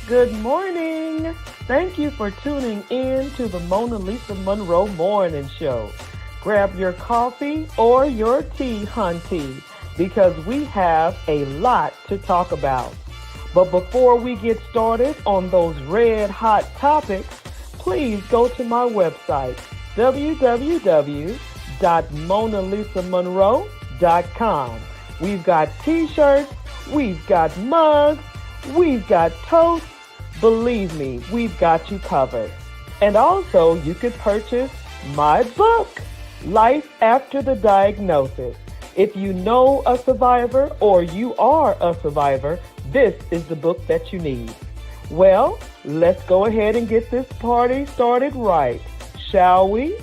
Good morning. Thank you for tuning in to the Mona Lisa Monroe Morning Show. Grab your coffee or your tea, hunty, because we have a lot to talk about. But before we get started on those red hot topics, please go to my website, www.monalisamonroe.com. We've got t-shirts, we've got mugs, we've got toast. Believe me, we've got you covered. And also, you could purchase my book, Life After the Diagnosis. If you know a survivor or you are a survivor, this is the book that you need. Well, let's go ahead and get this party started right, shall we?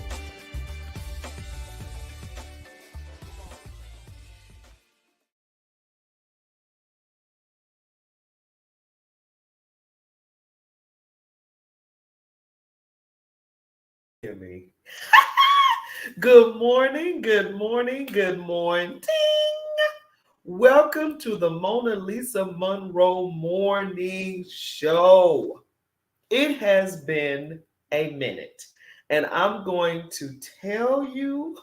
Hear me. Good morning, good morning, good morning. Welcome to the Mona Lisa Monroe Morning Show. It has been a minute, and I'm going to tell you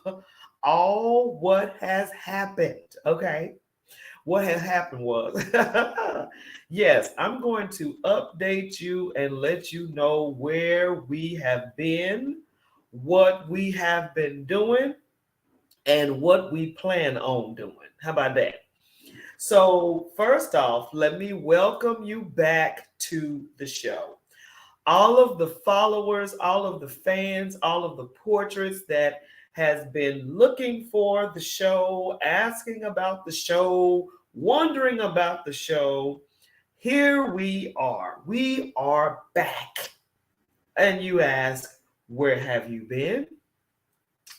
all what has happened, okay? What has happened was, yes, I'm going to update you and let you know where we have been, what we have been doing, and what we plan on doing. How about that? So, first off, let me welcome you back to the show. All of the followers, all of the fans, all of the portraits that has been looking for the show, asking about the show, wondering about the show. Here we are. We are back. And you ask, where have you been?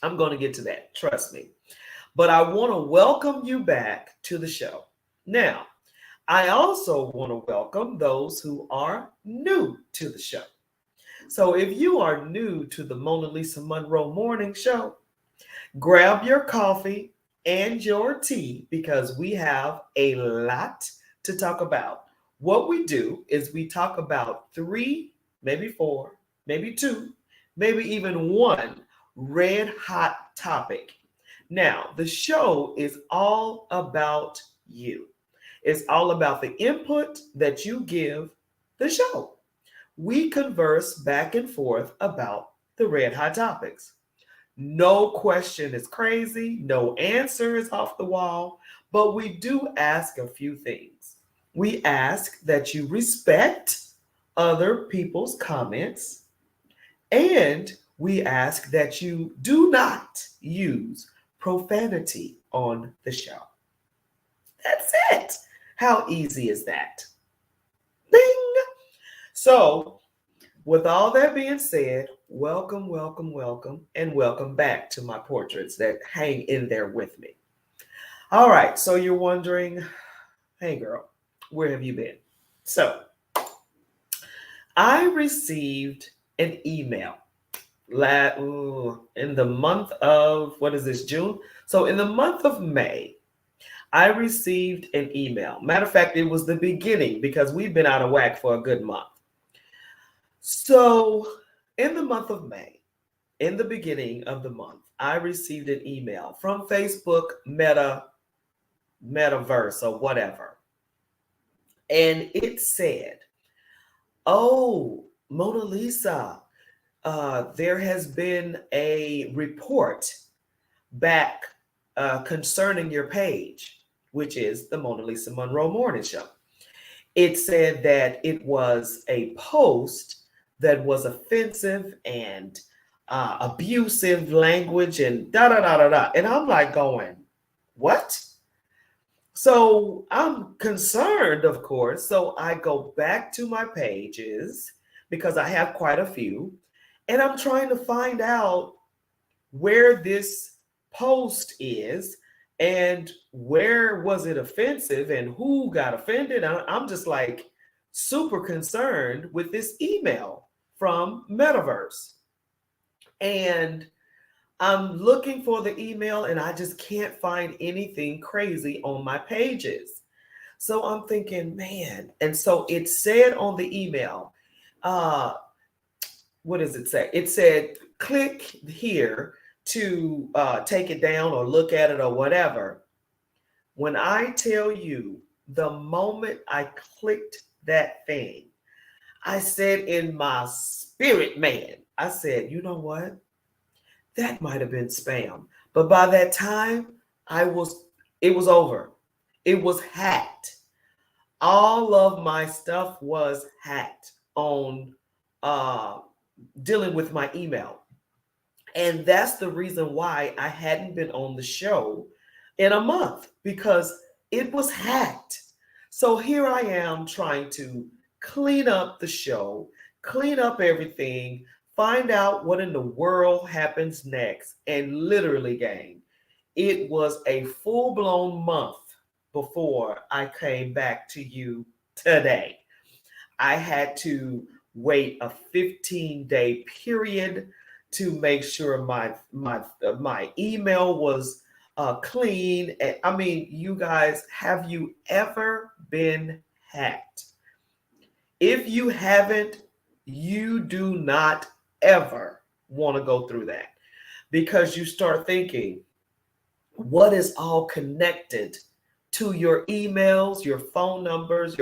I'm going to get to that. Trust me. But I want to welcome you back to the show. Now, I also want to welcome those who are new to the show. So if you are new to the Mona Lisa Monroe Morning Show, grab your coffee and your tea because we have a lot to talk about. What we do is we talk about 3, maybe 4, maybe 2, maybe even 1 red hot topic. Now, the show is all about you. It's all about the input that you give the show. We converse back and forth about the red hot topics. No question is crazy, no answer is off the wall, but we do ask a few things. We ask that you respect other people's comments, and we ask that you do not use profanity on the show. That's it. How easy is that? Bing! So, with all that being said, welcome, welcome, welcome, and welcome back to my portraits that hang in there with me. All right, so you're wondering, hey girl, where have you been? So, I received an email in the month of, what is this, June? So, in the month of May, I received an email. Matter of fact, it was the beginning because we've been out of whack for a good month. So, in the month of May, in the beginning of the month, I received an email from Facebook Metaverse or whatever. And it said, oh, Mona Lisa, there has been a report back concerning your page, which is the Mona Lisa Monroe Morning Show. It said that it was a post that was offensive and abusive language and da da da da da. And I'm like going, what? So I'm concerned, of course. So I go back to my pages because I have quite a few, and I'm trying to find out where this post is and where was it offensive and who got offended. I'm just like super concerned with this email from Metaverse. And I'm looking for the email and I just can't find anything crazy on my pages. So I'm thinking, man. And so it said on the email, what does it say? It said, click here to take it down or look at it or whatever. When I tell you, the moment I clicked that thing, I said in my spirit, man, I said, you know what? That might have been spam. But by that time, it was over. It was hacked. All of my stuff was hacked on dealing with my email. And that's the reason why I hadn't been on the show in a month, because it was hacked. So here I am trying to clean up the show, clean up everything, find out what in the world happens next. And literally, gang, it was a full-blown month before I came back to you today. I had to wait a 15-day period to make sure my email was clean. And I mean, you guys, have you ever been hacked? If you haven't, you do not ever want to go through that, because you start thinking, what is all connected to your emails, your phone numbers,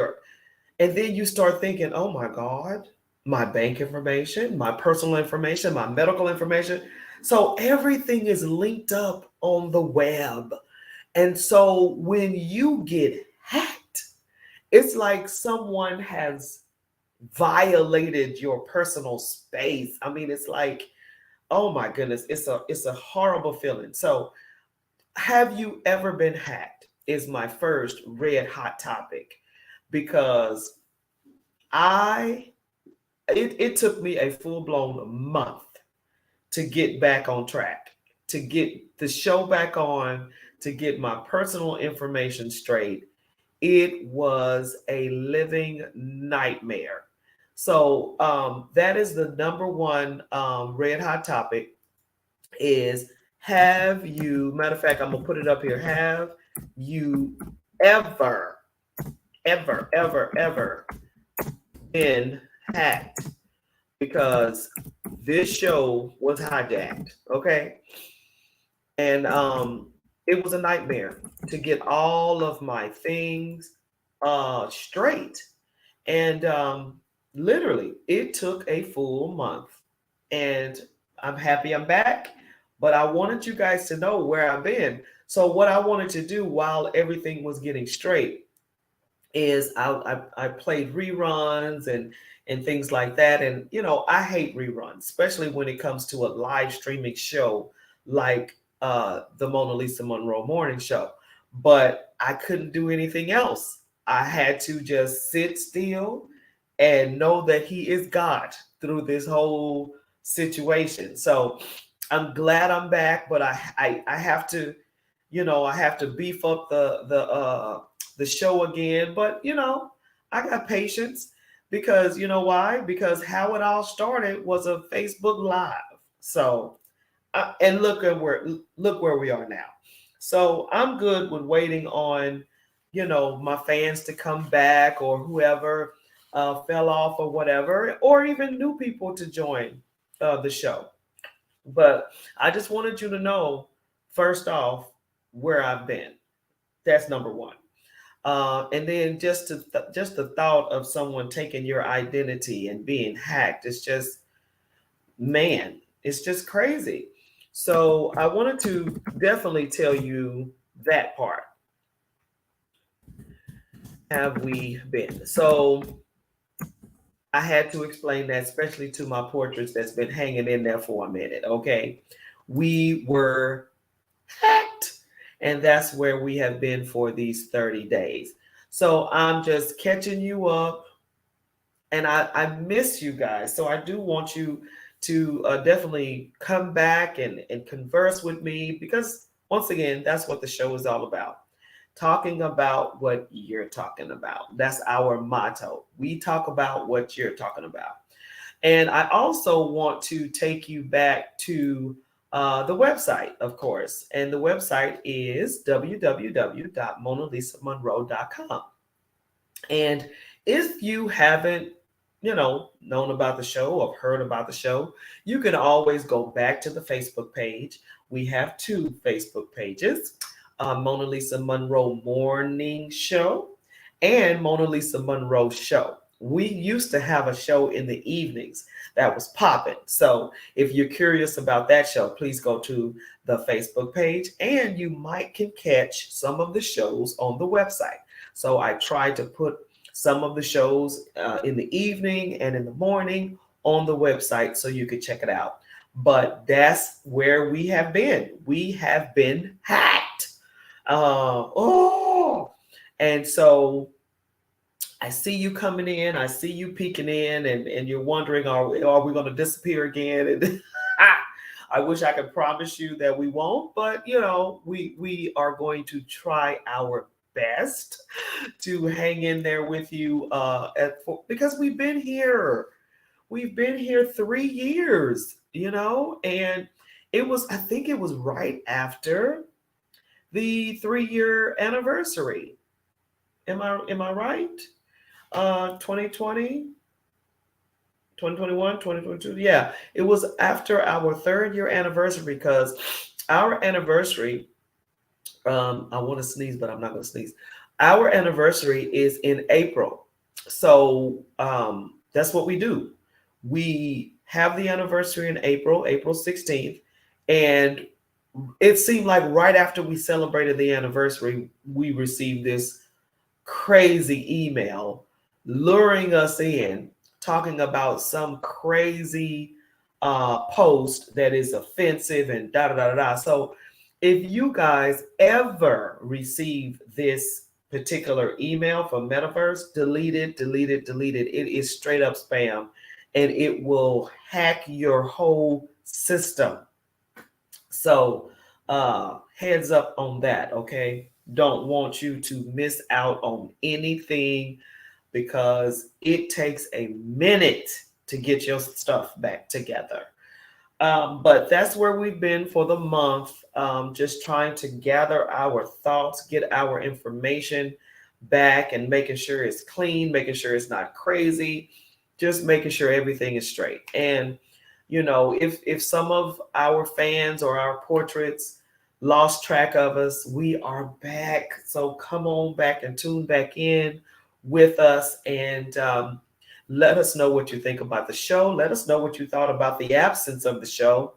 and then you start thinking, oh my God, my bank information, my personal information, my medical information. So everything is linked up on the web. And so when you get hacked, it's like someone has violated your personal space. I mean, it's like, oh my goodness, it's a horrible feeling. So have you ever been hacked is my first red hot topic, because it took me a full-blown month to get back on track, to get the show back on, to get my personal information straight. It was a living nightmare. So that is the number one red hot topic is, have you, matter of fact, I'm going to put it up here. Have you ever ever been hacked because this show was hijacked. Okay. And it was a nightmare to get all of my things straight. And literally, it took a full month. And I'm happy I'm back, but I wanted you guys to know where I've been. So, what I wanted to do while everything was getting straight is I played reruns and things like that. And, I hate reruns, especially when it comes to a live streaming show like the Mona Lisa Monroe Morning Show. But I couldn't do anything else. I had to just sit still and know that He is God through this whole situation. So I'm glad I'm back, but I have to, I have to beef up the show again. But I got patience because you know why? Because how it all started was a Facebook Live. So and look where we are now. So I'm good with waiting on my fans to come back or whoever fell off or whatever, or even new people to join the show. But I just wanted you to know, first off, where I've been. That's number one. And then just the thought of someone taking your identity and being hacked, it's just, man, it's just crazy. So I wanted to definitely tell you that part. Have we been? So I had to explain that, especially to my portraits that's been hanging in there for a minute. Okay. We were hacked, and that's where we have been for these 30 days. So I'm just catching you up, and I miss you guys. So I do want you to definitely come back and converse with me because, once again, that's what the show is all about. Talking about what you're talking about. That's our motto. We talk about what you're talking about. And I also want to take you back to the website, of course. And the website is www.monalisamonroe.com. And if you haven't, known about the show or heard about the show, you can always go back to the Facebook page. We have two Facebook pages, Mona Lisa Monroe Morning Show and Mona Lisa Monroe Show. We used to have a show in the evenings that was popping. So if you're curious about that show, please go to the Facebook page and you might can catch some of the shows on the website. So I tried to put some of the shows in the evening and in the morning on the website so you could check it out. But that's where we have been. We have been hacked. And so I see you coming in. I see you peeking in, and you're wondering, are we going to disappear again? And I wish I could promise you that we won't, but we are going to try our best to hang in there with you because we've been here. We've been here 3 years, and I think it was right after the 3-year anniversary. Am I right? 2020, 2021, 2022. Yeah, it was after our 3rd year anniversary because our anniversary, I want to sneeze, but I'm not going to sneeze. Our anniversary is in April. So that's what we do. We have the anniversary in April 16th. And it seemed like right after we celebrated the anniversary, we received this crazy email luring us in, talking about some crazy post that is offensive and da da da da. So if you guys ever receive this particular email from Metaverse, delete it, delete it, delete it. It is straight up spam, and it will hack your whole system. So heads up on that, okay? Don't want you to miss out on anything because it takes a minute to get your stuff back together. But that's where we've been for the month, just trying to gather our thoughts, get our information back and making sure it's clean, making sure it's not crazy, just making sure everything is straight. And if some of our fans or our portraits lost track of us, we are back. So come on back and tune back in with us, and let us know what you think about the show. Let us know what you thought about the absence of the show.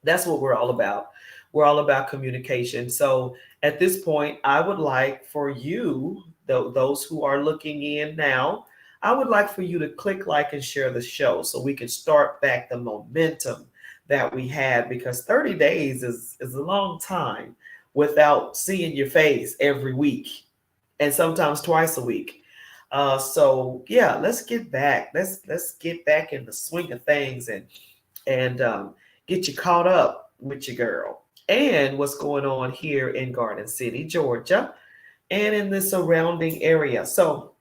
That's what we're all about. We're all about communication. So at this point, I would like for you, those who are looking in now, I would like for you to click like and share the show so we can start back the momentum that we had, because 30 days is a long time without seeing your face every week and sometimes twice a week. So yeah, let's get back. Let's get back in the swing of things, and get you caught up with your girl and what's going on here in Garden City, Georgia, and in the surrounding area. So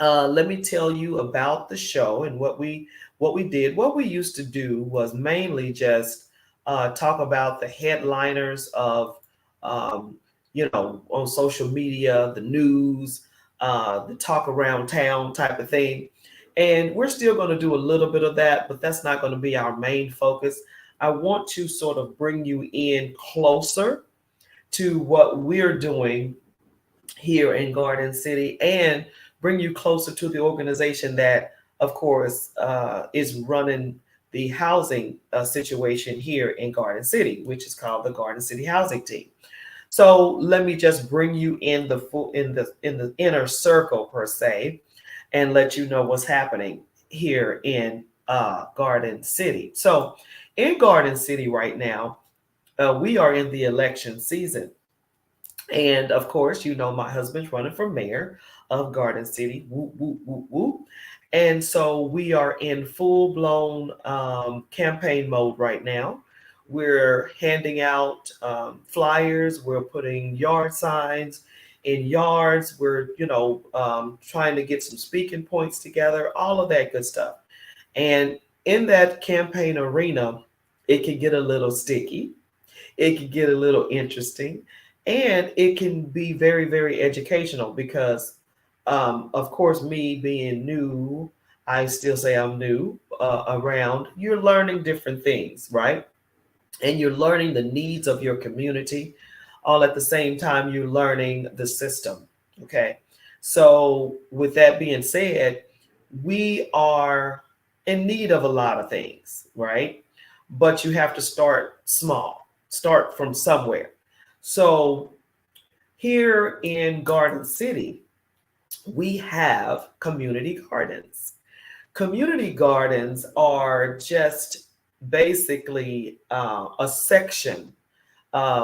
let me tell you about the show and what we did. What we used to do was mainly just talk about the headliners of on social media, the news, the talk around town type of thing. And we're still going to do a little bit of that, but that's not going to be our main focus. I want to sort of bring you in closer to what we're doing here in Garden City, and bring you closer to the organization that, of course, is running the housing situation here in Garden City, which is called the Garden City Housing Team. So let me just bring you in the inner circle per se, and let you know what's happening here in Garden City. So in Garden City right now, we are in the election season. And of course, my husband's running for mayor of Garden City. Woo, woo, woo, woo. And so we are in full blown campaign mode right now. We're handing out flyers. We're putting yard signs in yards. We're, trying to get some speaking points together, all of that good stuff. And in that campaign arena, it can get a little sticky. It can get a little interesting, and it can be very, very educational because, of course, me being new, I still say I'm new around, you're learning different things, right? And you're learning the needs of your community, all at the same time you're learning the system. Okay. So with that being said, we are in need of a lot of things, right? But you have to start small, start from somewhere. So here in Garden City, we have community gardens. Community gardens are just basically a section.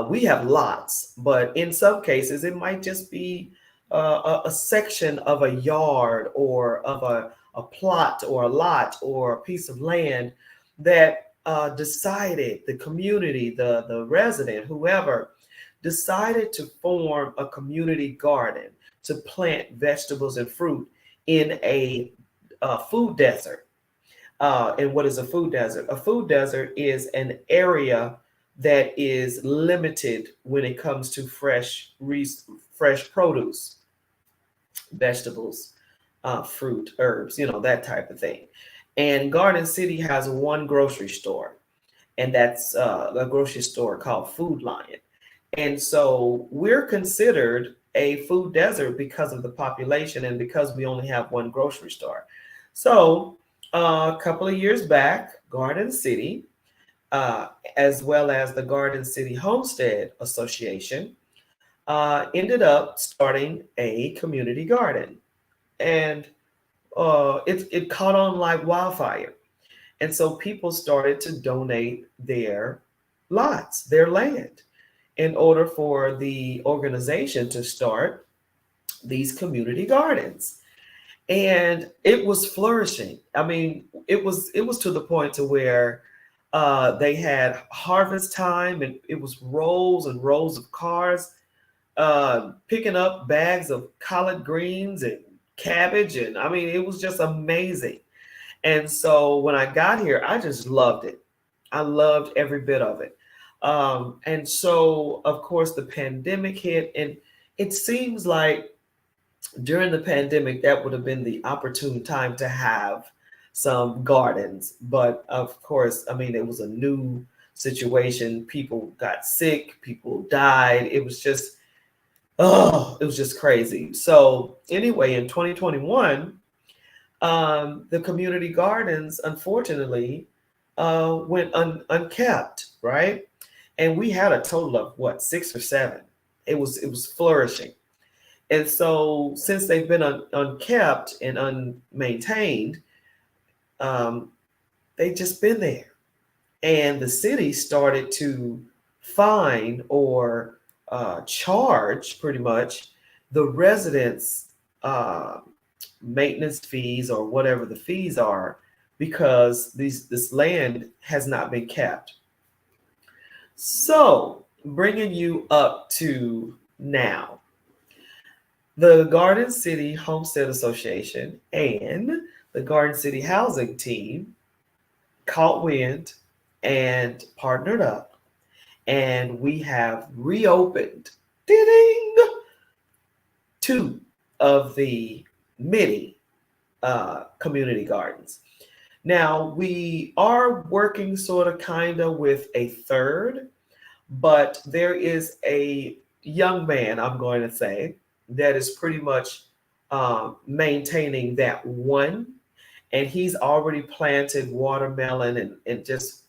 We have lots, but in some cases, it might just be a section of a yard or of a plot or a lot or a piece of land that decided, the community, the resident, whoever, decided to form a community garden to plant vegetables and fruit in a food desert. And what is a food desert? A food desert is an area that is limited when it comes to fresh produce, vegetables, fruit, herbs, that type of thing. And Garden City has one grocery store, and that's a grocery store called Food Lion. And so we're considered a food desert because of the population and because we only have one grocery store. So a couple of years back, Garden City, as well as the Garden City Homestead Association, ended up starting a community garden. And it caught on like wildfire. And so people started to donate their lots, their land, in order for the organization to start these community gardens. And it was flourishing. I mean, it was to the point to where they had harvest time, and it was rows and rows of cars picking up bags of collard greens and cabbage. And I mean, it was just amazing. And so when I got here, I just loved it. I loved every bit of it. And so, of course, the pandemic hit, and it seems like during the pandemic, that would have been the opportune time to have some gardens. But of course, I mean, it was a new situation. People got sick, people died. It was just, oh, it was just crazy. So, anyway, in 2021, the community gardens, unfortunately, went unkept, right? And we had a total of what, 6 or 7. It was flourishing. And so, since they've been unkept and unmaintained, um, they've just been there. And the city started to fine or charge pretty much the residents uh, maintenance fees or whatever the fees are because this land has not been kept. So, bringing you up to now, the Garden City Homestead Association and the Garden City Housing Team caught wind and partnered up, and we have reopened, ding, 2 of the mini community gardens. Now, we are working sort of kind of with a third, but there is a young man, I'm going to say, that is pretty much maintaining that one. And he's already planted watermelon and just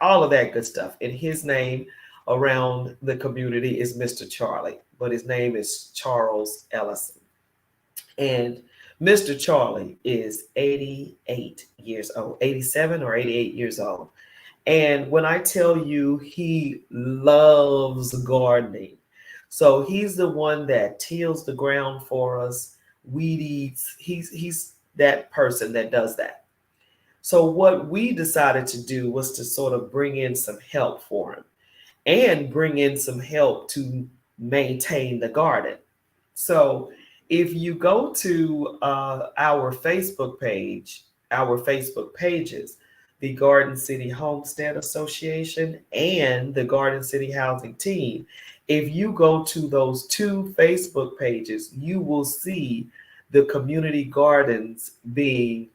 all of that good stuff. And his name around the community is Mr. Charlie, but his name is Charles Ellison. And Mr. Charlie is 88 years old, 87 or 88 years old. And when I tell you he loves gardening, so he's the one that tills the ground for us, weed eats. He's that person that does that. So what we decided to do was to sort of bring in some help for him and bring in some help to maintain the garden. So if you go to our Facebook page, our Facebook pages, the Garden City Homestead Association and the Garden City Housing Team, if you go to those 2 Facebook pages, you will see the community gardens being,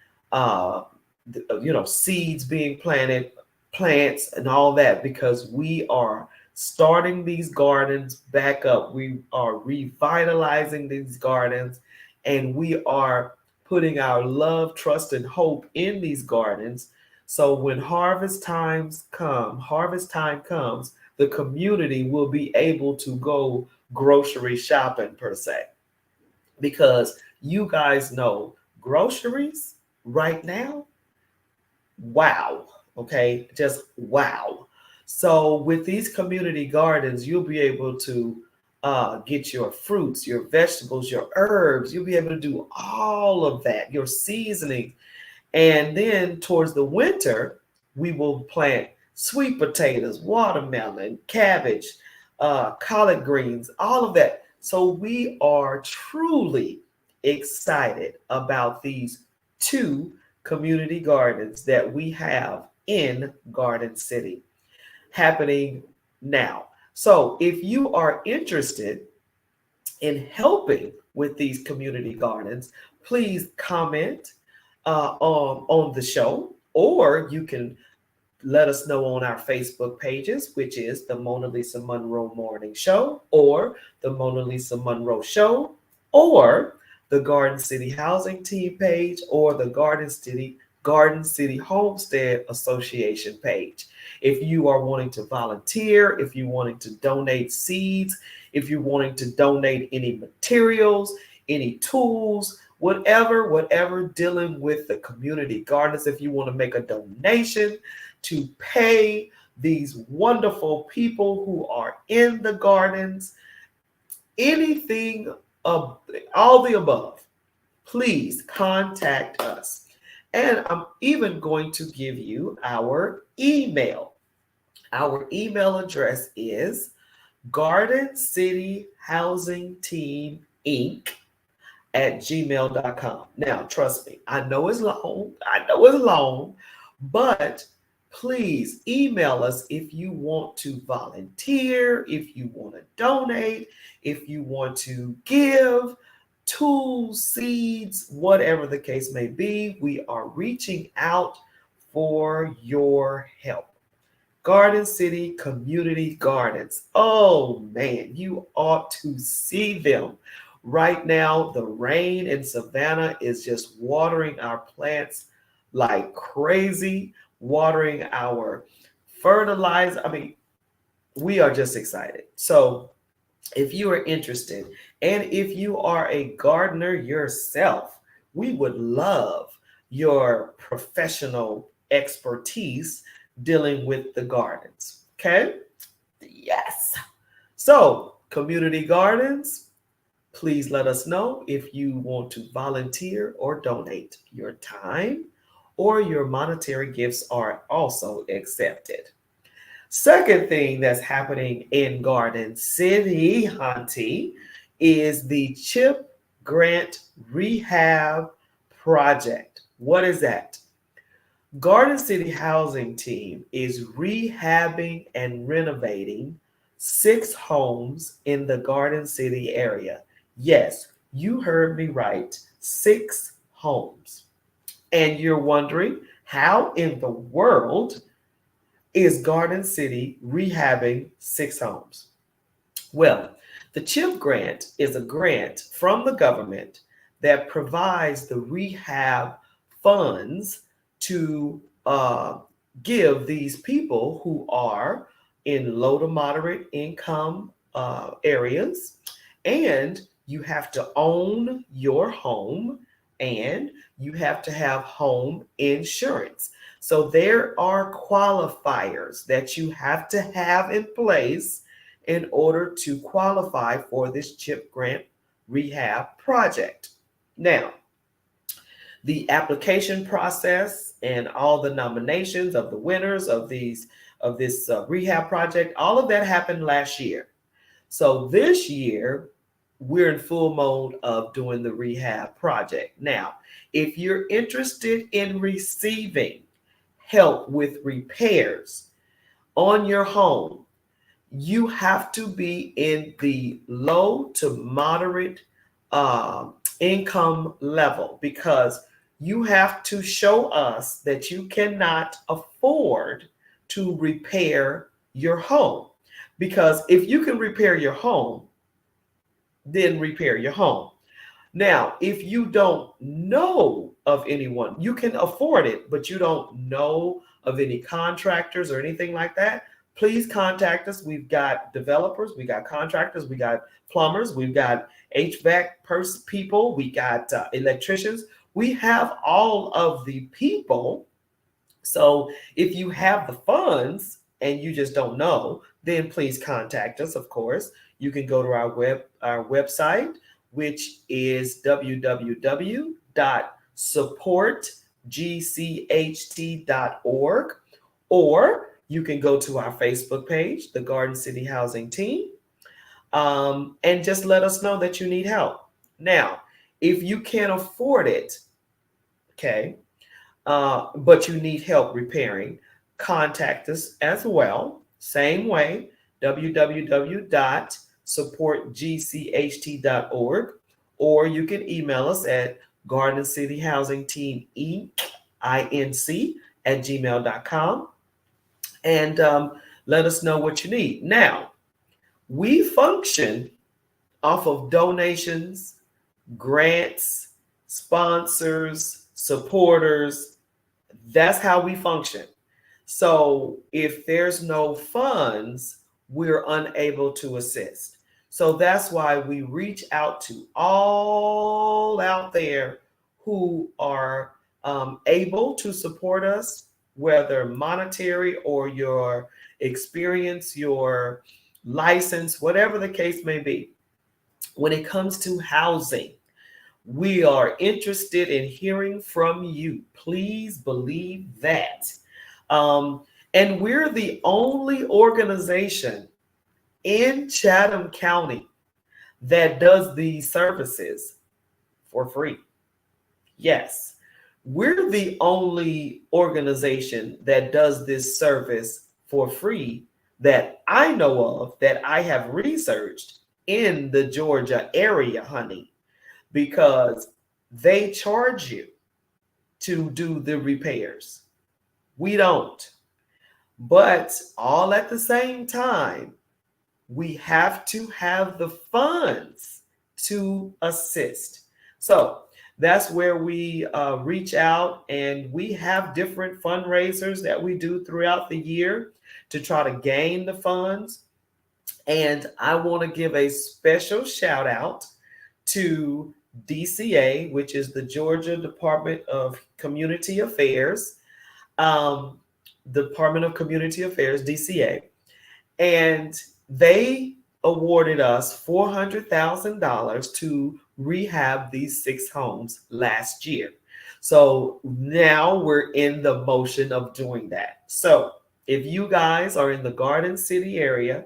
seeds being planted, plants, and all that, because we are starting these gardens back up. We are revitalizing these gardens, and we are putting our love, trust, and hope in these gardens. So when harvest time comes, the community will be able to go grocery shopping per se. Because you guys know groceries right now, wow. Okay, just wow. So with these community gardens, you'll be able to get your fruits, your vegetables, your herbs. You'll be able to do all of that, your seasoning. And then towards the winter, we will plant sweet potatoes, watermelon, cabbage, collard greens, all of that. So we are truly excited about these 2 community gardens that we have in Garden City happening now. So if you are interested in helping with these community gardens, please comment on the show, or you can let us know on our Facebook pages, which is the Mona Lisa Monroe Morning Show, or the Mona Lisa Monroe Show, or the Garden City Housing Team page, or the Garden City Homestead Association page. If you are wanting to volunteer, if you're wanting to donate seeds, if you're wanting to donate any materials, any tools, whatever dealing with the community gardens, if you want to make a donation to pay these wonderful people who are in the gardens, anything of all the above, please contact us. And I'm even going to give you our email. Our email address is Garden City Housing Team Inc. at gmail.com. Now, trust me, I know it's long, but please email us if you want to volunteer, if you want to donate, if you want to give tools, seeds, whatever the case may be. We are reaching out for your help. Garden City Community Gardens. Oh man, you ought to see them. Right now, the rain in Savannah is just watering our plants like crazy, watering our fertilizer. I mean, we are just excited. So, if you are interested, and if you are a gardener yourself, we would love your professional expertise dealing with the gardens. Okay? Yes. So, community gardens, please let us know if you want to volunteer or donate. Your time or your monetary gifts are also accepted. Second thing that's happening in Garden City, Hunty, is the CHIP Grant Rehab Project. What is that? Garden City Housing Team is rehabbing and renovating 6 homes in the Garden City area. Yes, you heard me right, 6 homes. And you're wondering, how in the world is Garden City rehabbing 6 homes? Well, the CHIP grant is a grant from the government that provides the rehab funds to give these people who are in low to moderate income areas, and you have to own your home and you have to have home insurance. So there are qualifiers that you have to have in place in order to qualify for this CHIP grant rehab project. Now, the application process and all the nominations of the winners of this rehab project, all of that happened last year. So this year, we're in full mode of doing the rehab project. Now, if you're interested in receiving help with repairs on your home, you have to be in the low to moderate income level, because you have to show us that you cannot afford to repair your home. Because if you can repair your home, then repair your home. Now, if you don't know of anyone, you can afford it, but you don't know of any contractors or anything like that, please contact us. We've got developers, we got contractors, we got plumbers, we've got HVAC people, we got electricians. We have all of the people. So if you have the funds and you just don't know, then please contact us, of course. You can go to our website, which is www.supportgcht.org, or you can go to our Facebook page, the Garden City Housing Team, and just let us know that you need help. Now, if you can't afford it, okay, but you need help repairing, contact us as well. Same way, www.supportgcht.org, or you can email us at Garden City Housing Team EINC@gmail.com, and let us know what you need. Now, we function off of donations, grants, sponsors, supporters. That's how we function. So if there's no funds, we're unable to assist. So that's why we reach out to all out there who are able to support us, whether monetary or your experience, your license, whatever the case may be. When it comes to housing, we are interested in hearing from you. Please believe that. And we're the only organization in Chatham County that does these services for free. Yes, we're the only organization that does this service for free that I know of, that I have researched in the Georgia area, honey. because they charge you to do the repairs. We don't. But all at the same time, we have to have the funds to assist. So that's where we reach out, and we have different fundraisers that we do throughout the year to try to gain the funds. And I want to give a special shout out to DCA, which is the Georgia Department of Community Affairs, um, Department of Community Affairs, DCA, and they awarded us $400,000 to rehab these 6 homes last year. So now we're in the motion of doing that. So if you guys are in the Garden City area,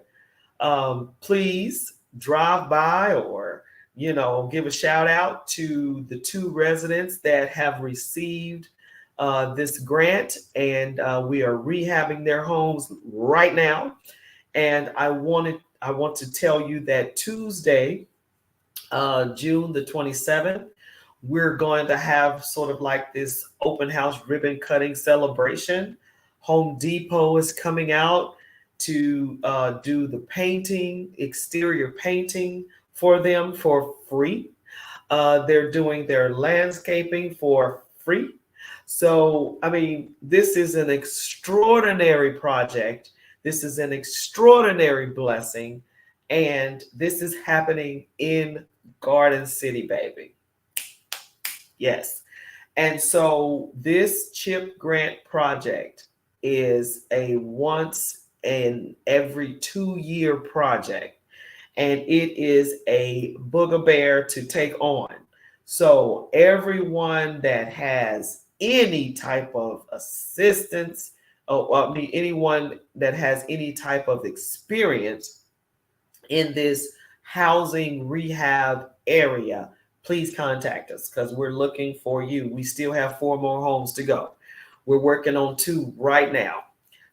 please drive by, or give a shout out to the 2 residents that have received this grant, and we are rehabbing their homes right now. And I want to tell you that Tuesday, June the 27th, we're going to have sort of like this open house ribbon cutting celebration. Home Depot is coming out to do the painting, exterior painting for them for free. They're doing their landscaping for free. So, I mean, this is an extraordinary project. This is an extraordinary blessing. And this is happening in Garden City, baby. Yes. And so this CHIP grant project is a once in every 2-year project. And it is a booger to take on. So everyone that has any type of assistance, anyone that has any type of experience in this housing rehab area, please contact us, because we're looking for you. We still have 4 more homes to go. We're working on 2 right now.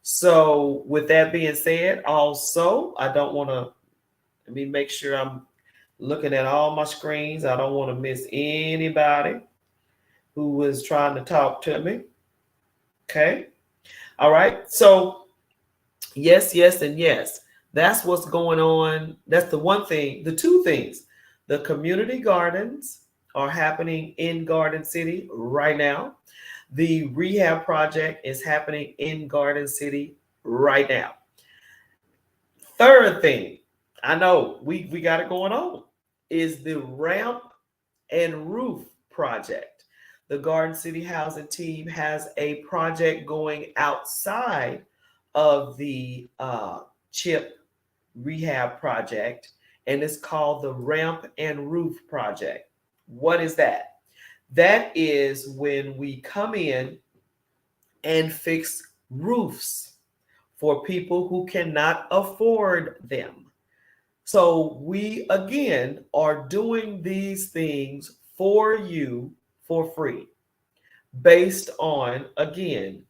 So with that being said, also, I don't want to, let me make sure I'm looking at all my screens. I don't want to miss anybody who was trying to talk to me. Okay. All right. So yes, yes, and yes. That's what's going on. That's the one thing. The 2 things. The community gardens are happening in Garden City right now. The rehab project is happening in Garden City right now. Third thing, I know we got it going on, is the ramp and roof project. The Garden City Housing Team has a project going outside of the CHIP rehab project, and it's called the Ramp and Roof Project. What is that? That is when we come in and fix roofs for people who cannot afford them. So we, again, are doing these things for you for free, based on, again,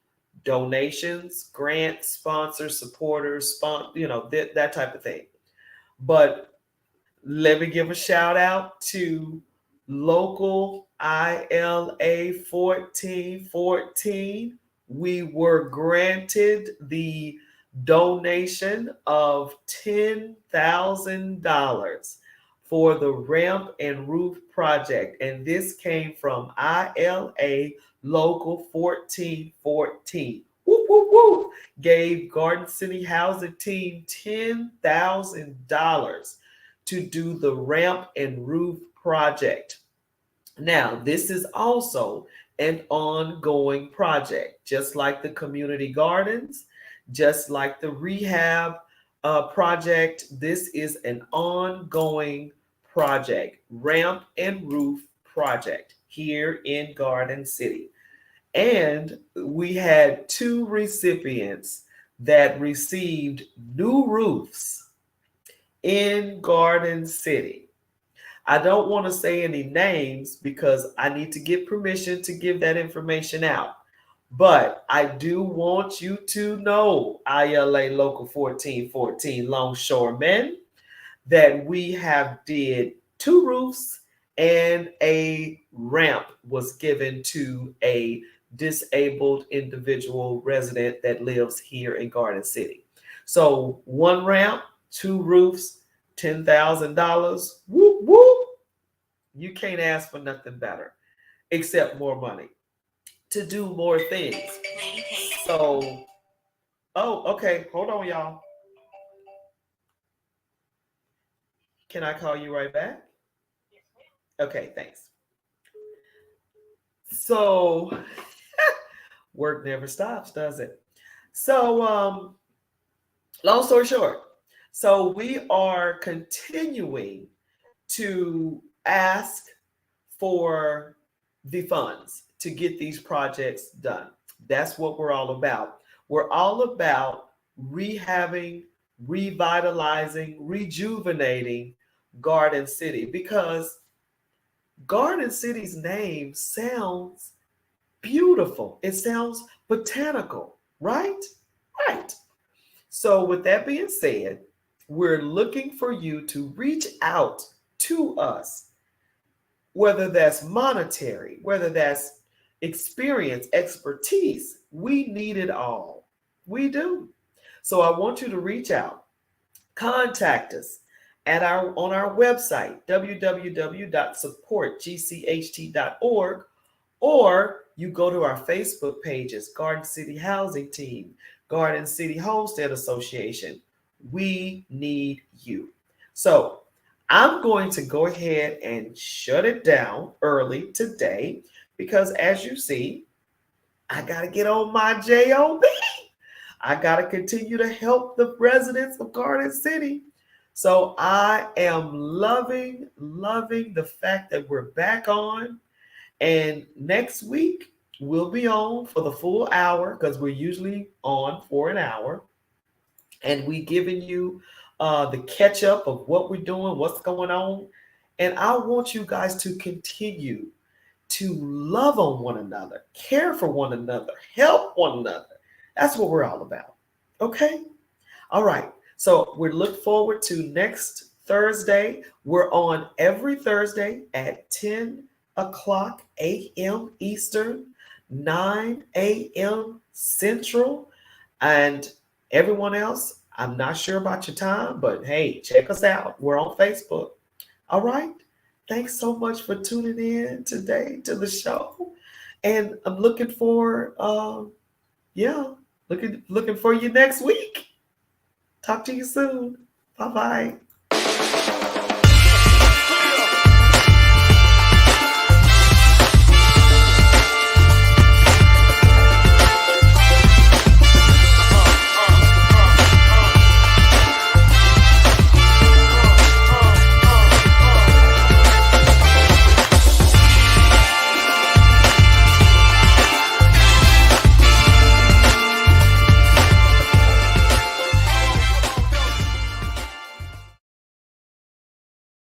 donations, grants, sponsors, supporters, that type of thing. But let me give a shout out to local ILA 1414. We were granted the donation of $10,000 for the ramp and roof project. And this came from ILA Local 1414. Woo, woo, woo. Gave Garden City Housing Team $10,000 to do the ramp and roof project. Now, this is also an ongoing project, just like the community gardens, just like the rehab project. This is an ongoing project, ramp and roof project here in Garden City. And we had 2 recipients that received new roofs in Garden City. I don't want to say any names because I need to get permission to give that information out. But I do want you to know, ILA Local 1414 Longshoremen, that we have did 2 roofs and a ramp was given to a disabled individual resident that lives here in Garden City. So one ramp, two roofs, $10,000. Whoop whoop. You can't ask for nothing better except more money to do more things. So, oh, okay. Hold on, y'all. Can I call you right back? Okay, thanks. So, work never stops, does it? So, long story short, so we are continuing to ask for the funds to get these projects done. That's what we're all about. We're all about rehabbing, revitalizing, rejuvenating Garden City because Garden City's name sounds beautiful. It sounds botanical, right? Right. So, with that being said, we're looking for you to reach out to us, whether that's monetary, whether that's experience, expertise. We need it all. We do. So, I want you to reach out, contact us at on our website, www.supportgcht.org, or you go to our Facebook pages, Garden City Housing Team, Garden City Homestead Association. We need you. So I'm going to go ahead and shut it down early today because as you see, I got to get on my job. I got to continue to help the residents of Garden City. So I am loving the fact that we're back on. And next week, we'll be on for the full hour because we're usually on for an hour. And we giving you the catch up of what we're doing, what's going on. And I want you guys to continue to love on one another, care for one another, help one another. That's what we're all about. Okay? All right. So we look forward to next Thursday. We're on every Thursday at 10 o'clock a.m. Eastern, 9 a.m. Central. And everyone else, I'm not sure about your time, but hey, check us out. We're on Facebook. All right. Thanks so much for tuning in today to the show. And I'm looking for looking for you next week. Talk to you soon. Bye-bye.